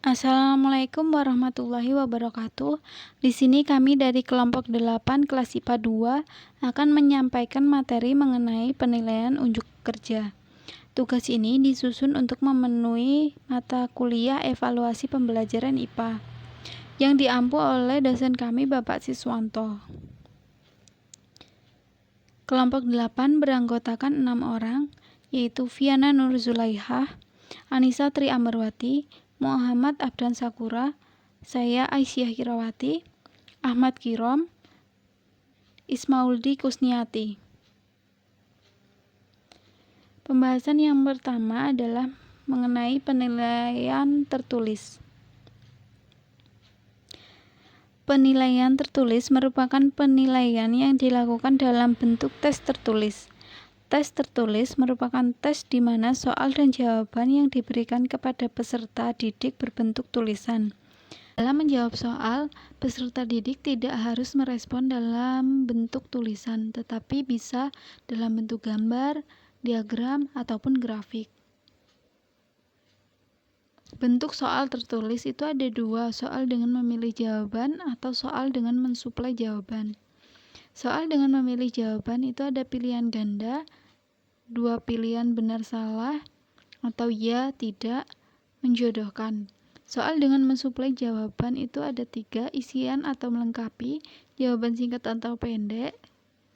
Assalamualaikum warahmatullahi wabarakatuh. Di sini kami dari kelompok 8 kelas IPA 2 akan menyampaikan materi mengenai penilaian unjuk kerja. Tugas ini disusun untuk memenuhi mata kuliah evaluasi pembelajaran IPA yang diampu oleh dosen kami Bapak Siswanto. Kelompok 8 beranggotakan 6 orang, yaitu Viana Nur Zulaihah, Anissa Tri Amarwati, Muhammad Abdan Sakura, saya Aisyah Kirawati, Ahmad Kirom, Ismauldi Kusniati. Pembahasan yang pertama adalah mengenai penilaian tertulis. Penilaian tertulis merupakan penilaian yang dilakukan dalam bentuk tes tertulis. Tes tertulis merupakan tes di mana soal dan jawaban yang diberikan kepada peserta didik berbentuk tulisan. Dalam menjawab soal, peserta didik tidak harus merespon dalam bentuk tulisan, tetapi bisa dalam bentuk gambar, diagram, ataupun grafik. Bentuk soal tertulis itu ada dua, soal dengan memilih jawaban atau soal dengan mensuplai jawaban. Soal dengan memilih jawaban itu ada pilihan ganda, dua pilihan benar salah, atau ya, tidak, menjodohkan. Soal dengan mensuplai jawaban itu ada 3, isian atau melengkapi, jawaban singkat atau pendek,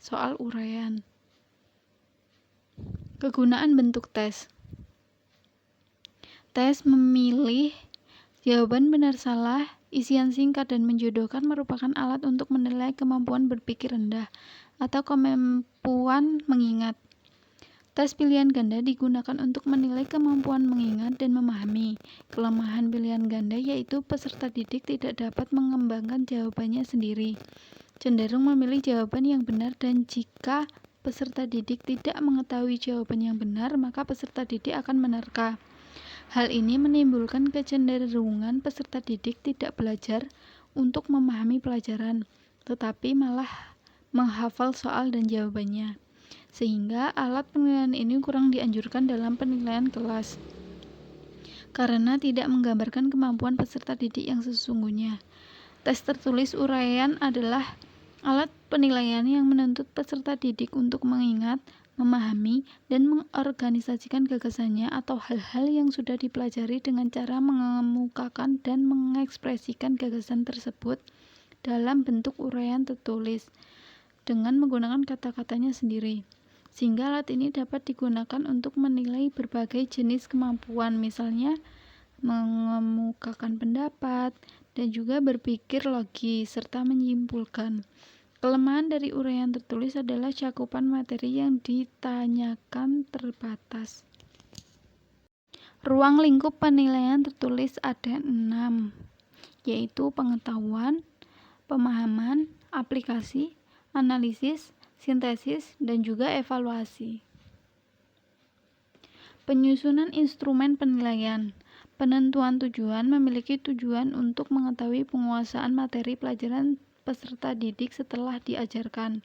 soal uraian. Kegunaan bentuk tes. Tes memilih jawaban benar salah, isian singkat dan menjodohkan merupakan alat untuk menilai kemampuan berpikir rendah atau kemampuan mengingat. Tes pilihan ganda digunakan untuk menilai kemampuan mengingat dan memahami. Kelemahan pilihan ganda yaitu peserta didik tidak dapat mengembangkan jawabannya sendiri, cenderung memilih jawaban yang benar, dan jika peserta didik tidak mengetahui jawaban yang benar, maka peserta didik akan menerka. Hal ini menimbulkan kecenderungan peserta didik tidak belajar untuk memahami pelajaran, tetapi malah menghafal soal dan jawabannya. Sehingga alat penilaian ini kurang dianjurkan dalam penilaian kelas, karena tidak menggambarkan kemampuan peserta didik yang sesungguhnya. Tes tertulis uraian adalah alat penilaian yang menuntut peserta didik untuk mengingat, memahami, dan mengorganisasikan gagasannya atau hal-hal yang sudah dipelajari dengan cara mengemukakan dan mengekspresikan gagasan tersebut dalam bentuk uraian tertulis dengan menggunakan kata-katanya sendiri. Sehingga alat ini dapat digunakan untuk menilai berbagai jenis kemampuan, misalnya mengemukakan pendapat dan juga berpikir logis serta menyimpulkan. Kelemahan dari uraian tertulis adalah cakupan materi yang ditanyakan terbatas. Ruang lingkup penilaian tertulis ada 6, yaitu pengetahuan, pemahaman, aplikasi, analisis, sintesis, dan juga evaluasi. Penyusunan instrumen penilaian. Penentuan tujuan memiliki tujuan untuk mengetahui penguasaan materi pelajaran peserta didik setelah diajarkan.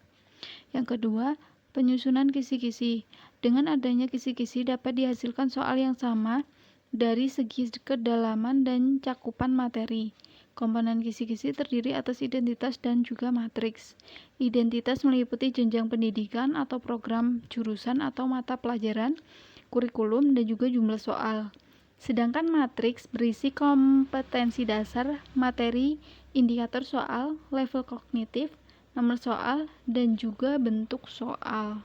Yang kedua, penyusunan kisi-kisi. Dengan adanya kisi-kisi dapat dihasilkan soal yang sama dari segi kedalaman dan cakupan materi. Komponen kisi-kisi terdiri atas identitas dan juga matriks. Identitas meliputi jenjang pendidikan atau program, jurusan atau mata pelajaran, kurikulum, dan juga jumlah soal. Sedangkan matriks berisi kompetensi dasar, materi, indikator soal, level kognitif, nomor soal, dan juga bentuk soal.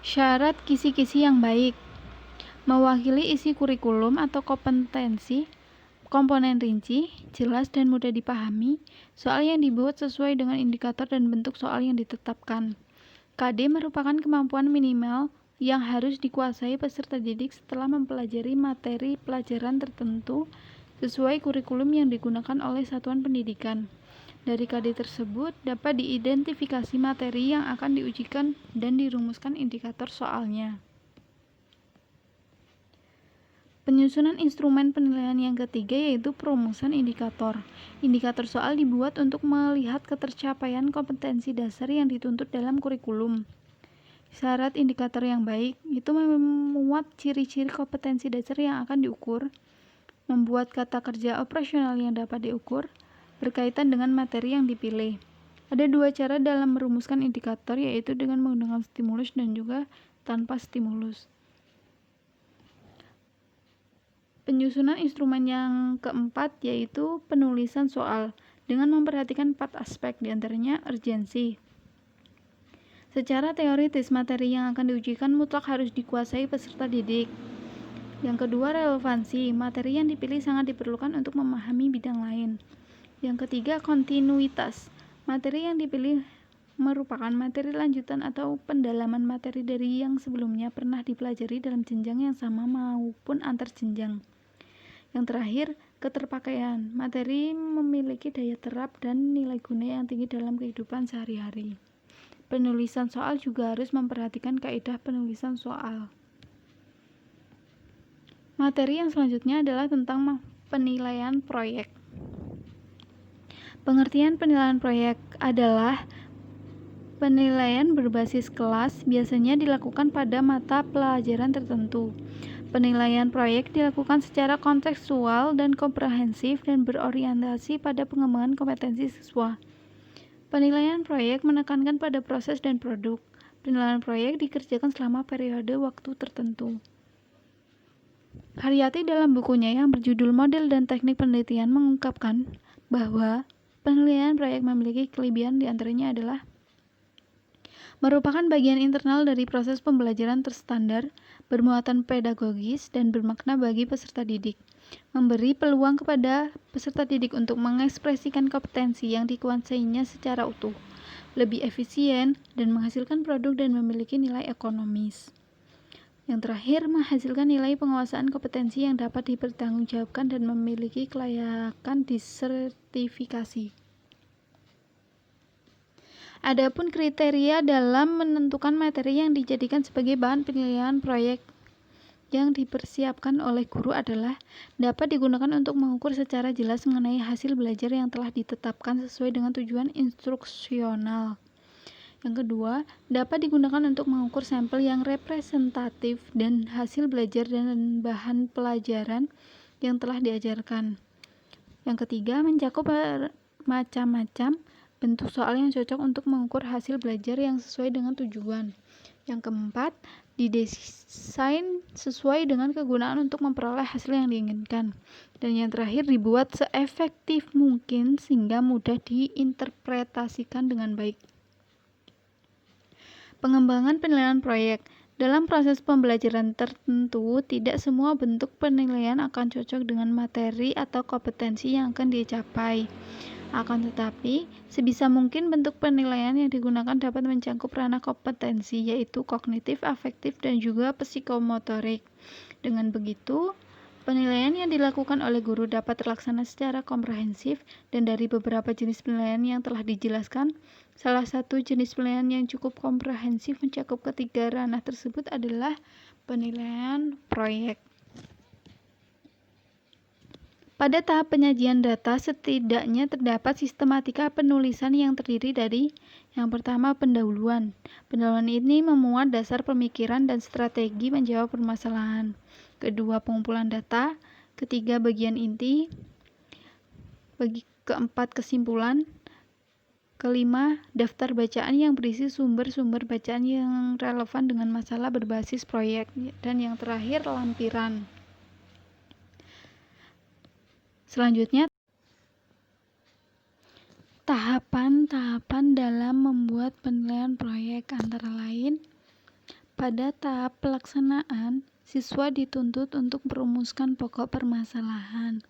Syarat kisi-kisi yang baik. Mewakili isi kurikulum atau kompetensi, komponen rinci, jelas dan mudah dipahami, soal yang dibuat sesuai dengan indikator dan bentuk soal yang ditetapkan. KD merupakan kemampuan minimal yang harus dikuasai peserta didik setelah mempelajari materi pelajaran tertentu sesuai kurikulum yang digunakan oleh satuan pendidikan. Dari KD tersebut dapat diidentifikasi materi yang akan diujikan dan dirumuskan indikator soalnya. Penyusunan instrumen penilaian yang ketiga yaitu perumusan indikator. Indikator soal dibuat untuk melihat ketercapaian kompetensi dasar yang dituntut dalam kurikulum. Syarat indikator yang baik itu memuat ciri-ciri kompetensi dasar yang akan diukur. membuat kata kerja operasional yang dapat diukur berkaitan dengan materi yang dipilih. Ada dua cara dalam merumuskan indikator, yaitu dengan menggunakan stimulus dan juga tanpa stimulus. Penyusunan instrumen yang keempat yaitu penulisan soal dengan memperhatikan 4 aspek, diantaranya urgensi. Secara teoritis, materi yang akan diujikan mutlak harus dikuasai peserta didik. Yang kedua, relevansi. Materi yang dipilih sangat diperlukan untuk memahami bidang lain. Yang ketiga, kontinuitas. Materi yang dipilih merupakan materi lanjutan atau pendalaman materi dari yang sebelumnya pernah dipelajari dalam jenjang yang sama maupun antar jenjang. Yang terakhir, keterpakaian. Materi memiliki daya terap dan nilai guna yang tinggi dalam kehidupan sehari-hari. Penulisan soal juga harus memperhatikan kaidah penulisan soal. Materi yang selanjutnya adalah tentang penilaian proyek. Pengertian penilaian proyek adalah penilaian berbasis kelas, biasanya dilakukan pada mata pelajaran tertentu. Penilaian proyek dilakukan secara kontekstual dan komprehensif dan berorientasi pada pengembangan kompetensi siswa. Penilaian proyek menekankan pada proses dan produk. Penilaian proyek dikerjakan selama periode waktu tertentu. Haryati dalam bukunya yang berjudul Model dan Teknik Penelitian mengungkapkan bahwa penilaian proyek memiliki kelebihan, diantaranya adalah merupakan bagian internal dari proses pembelajaran terstandar, bermuatan pedagogis, dan bermakna bagi peserta didik. Memberi peluang kepada peserta didik untuk mengekspresikan kompetensi yang dikuasainya secara utuh, lebih efisien, dan menghasilkan produk dan memiliki nilai ekonomis. Yang terakhir, menghasilkan nilai penguasaan kompetensi yang dapat dipertanggungjawabkan dan memiliki kelayakan disertifikasi. Adapun kriteria dalam menentukan materi yang dijadikan sebagai bahan penilaian proyek yang dipersiapkan oleh guru adalah dapat digunakan untuk mengukur secara jelas mengenai hasil belajar yang telah ditetapkan sesuai dengan tujuan instruksional. Yang kedua, dapat digunakan untuk mengukur sampel yang representatif dan hasil belajar dan bahan pelajaran yang telah diajarkan. Yang ketiga, mencakup macam-macam bentuk soal yang cocok untuk mengukur hasil belajar yang sesuai dengan tujuan. Yang keempat, didesain sesuai dengan kegunaan untuk memperoleh hasil yang diinginkan. Dan yang terakhir, dibuat seefektif mungkin sehingga mudah diinterpretasikan dengan baik. Pengembangan penilaian proyek. Dalam proses pembelajaran tertentu, tidak semua bentuk penilaian akan cocok dengan materi atau kompetensi yang akan dicapai. Akan tetapi, sebisa mungkin bentuk penilaian yang digunakan dapat mencakup ranah kompetensi, yaitu kognitif, afektif, dan juga psikomotorik. Dengan begitu, penilaian yang dilakukan oleh guru dapat terlaksana secara komprehensif, dan dari beberapa jenis penilaian yang telah dijelaskan, salah satu jenis penilaian yang cukup komprehensif mencakup ketiga ranah tersebut adalah penilaian proyek. Pada tahap penyajian data, setidaknya terdapat sistematika penulisan yang terdiri dari yang pertama, pendahuluan. Pendahuluan ini memuat dasar pemikiran dan strategi menjawab permasalahan. Kedua, pengumpulan data. Ketiga, bagian inti. Keempat, kesimpulan. Kelima, daftar bacaan yang berisi sumber-sumber bacaan yang relevan dengan masalah berbasis proyek. Dan yang terakhir, lampiran. Selanjutnya, tahapan-tahapan dalam membuat penilaian proyek antara lain, pada tahap pelaksanaan, siswa dituntut untuk merumuskan pokok permasalahan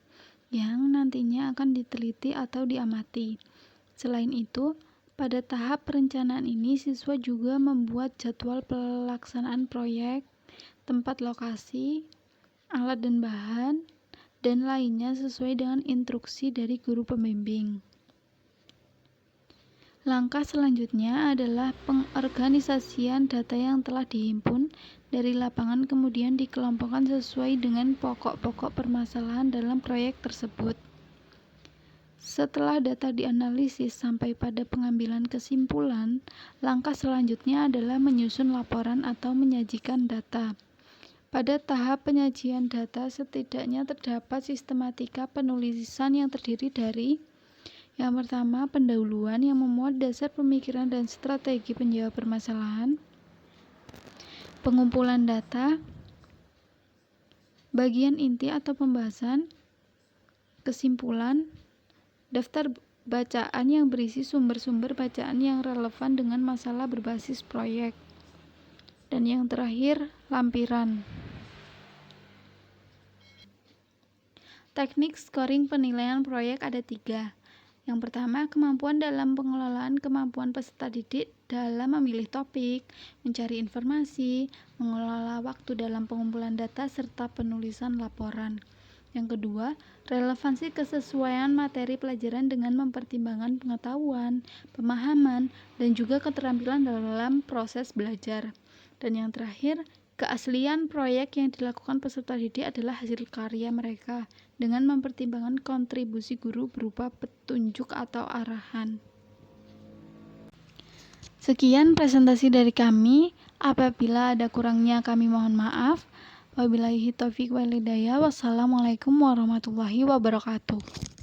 yang nantinya akan diteliti atau diamati. Selain itu, pada tahap perencanaan ini, siswa juga membuat jadwal pelaksanaan proyek, tempat lokasi, alat dan bahan, dan lainnya sesuai dengan instruksi dari guru pembimbing. Langkah selanjutnya adalah pengorganisasian data yang telah dihimpun dari lapangan kemudian dikelompokkan sesuai dengan pokok-pokok permasalahan dalam proyek tersebut. Setelah data dianalisis sampai pada pengambilan kesimpulan, langkah selanjutnya adalah menyusun laporan atau menyajikan data. Pada tahap penyajian data, setidaknya terdapat sistematika penulisan yang terdiri dari yang pertama, pendahuluan yang memuat dasar pemikiran dan strategi penjawab permasalahan, pengumpulan data, bagian inti atau pembahasan, kesimpulan, daftar bacaan yang berisi sumber-sumber bacaan yang relevan dengan masalah berbasis proyek, dan yang terakhir, lampiran. Teknik scoring penilaian proyek ada 3. Yang pertama, kemampuan dalam pengelolaan kemampuan peserta didik dalam memilih topik, mencari informasi, mengelola waktu dalam pengumpulan data, serta penulisan laporan. Yang kedua, relevansi kesesuaian materi pelajaran dengan mempertimbangkan pengetahuan, pemahaman, dan juga keterampilan dalam proses belajar. Dan yang terakhir, keaslian proyek yang dilakukan peserta didik adalah hasil karya mereka dengan mempertimbangkan kontribusi guru berupa petunjuk atau arahan. Sekian presentasi dari kami. Apabila ada kurangnya kami mohon maaf. Wabillahi taufiq wal hidayah. Wassalamualaikum warahmatullahi wabarakatuh.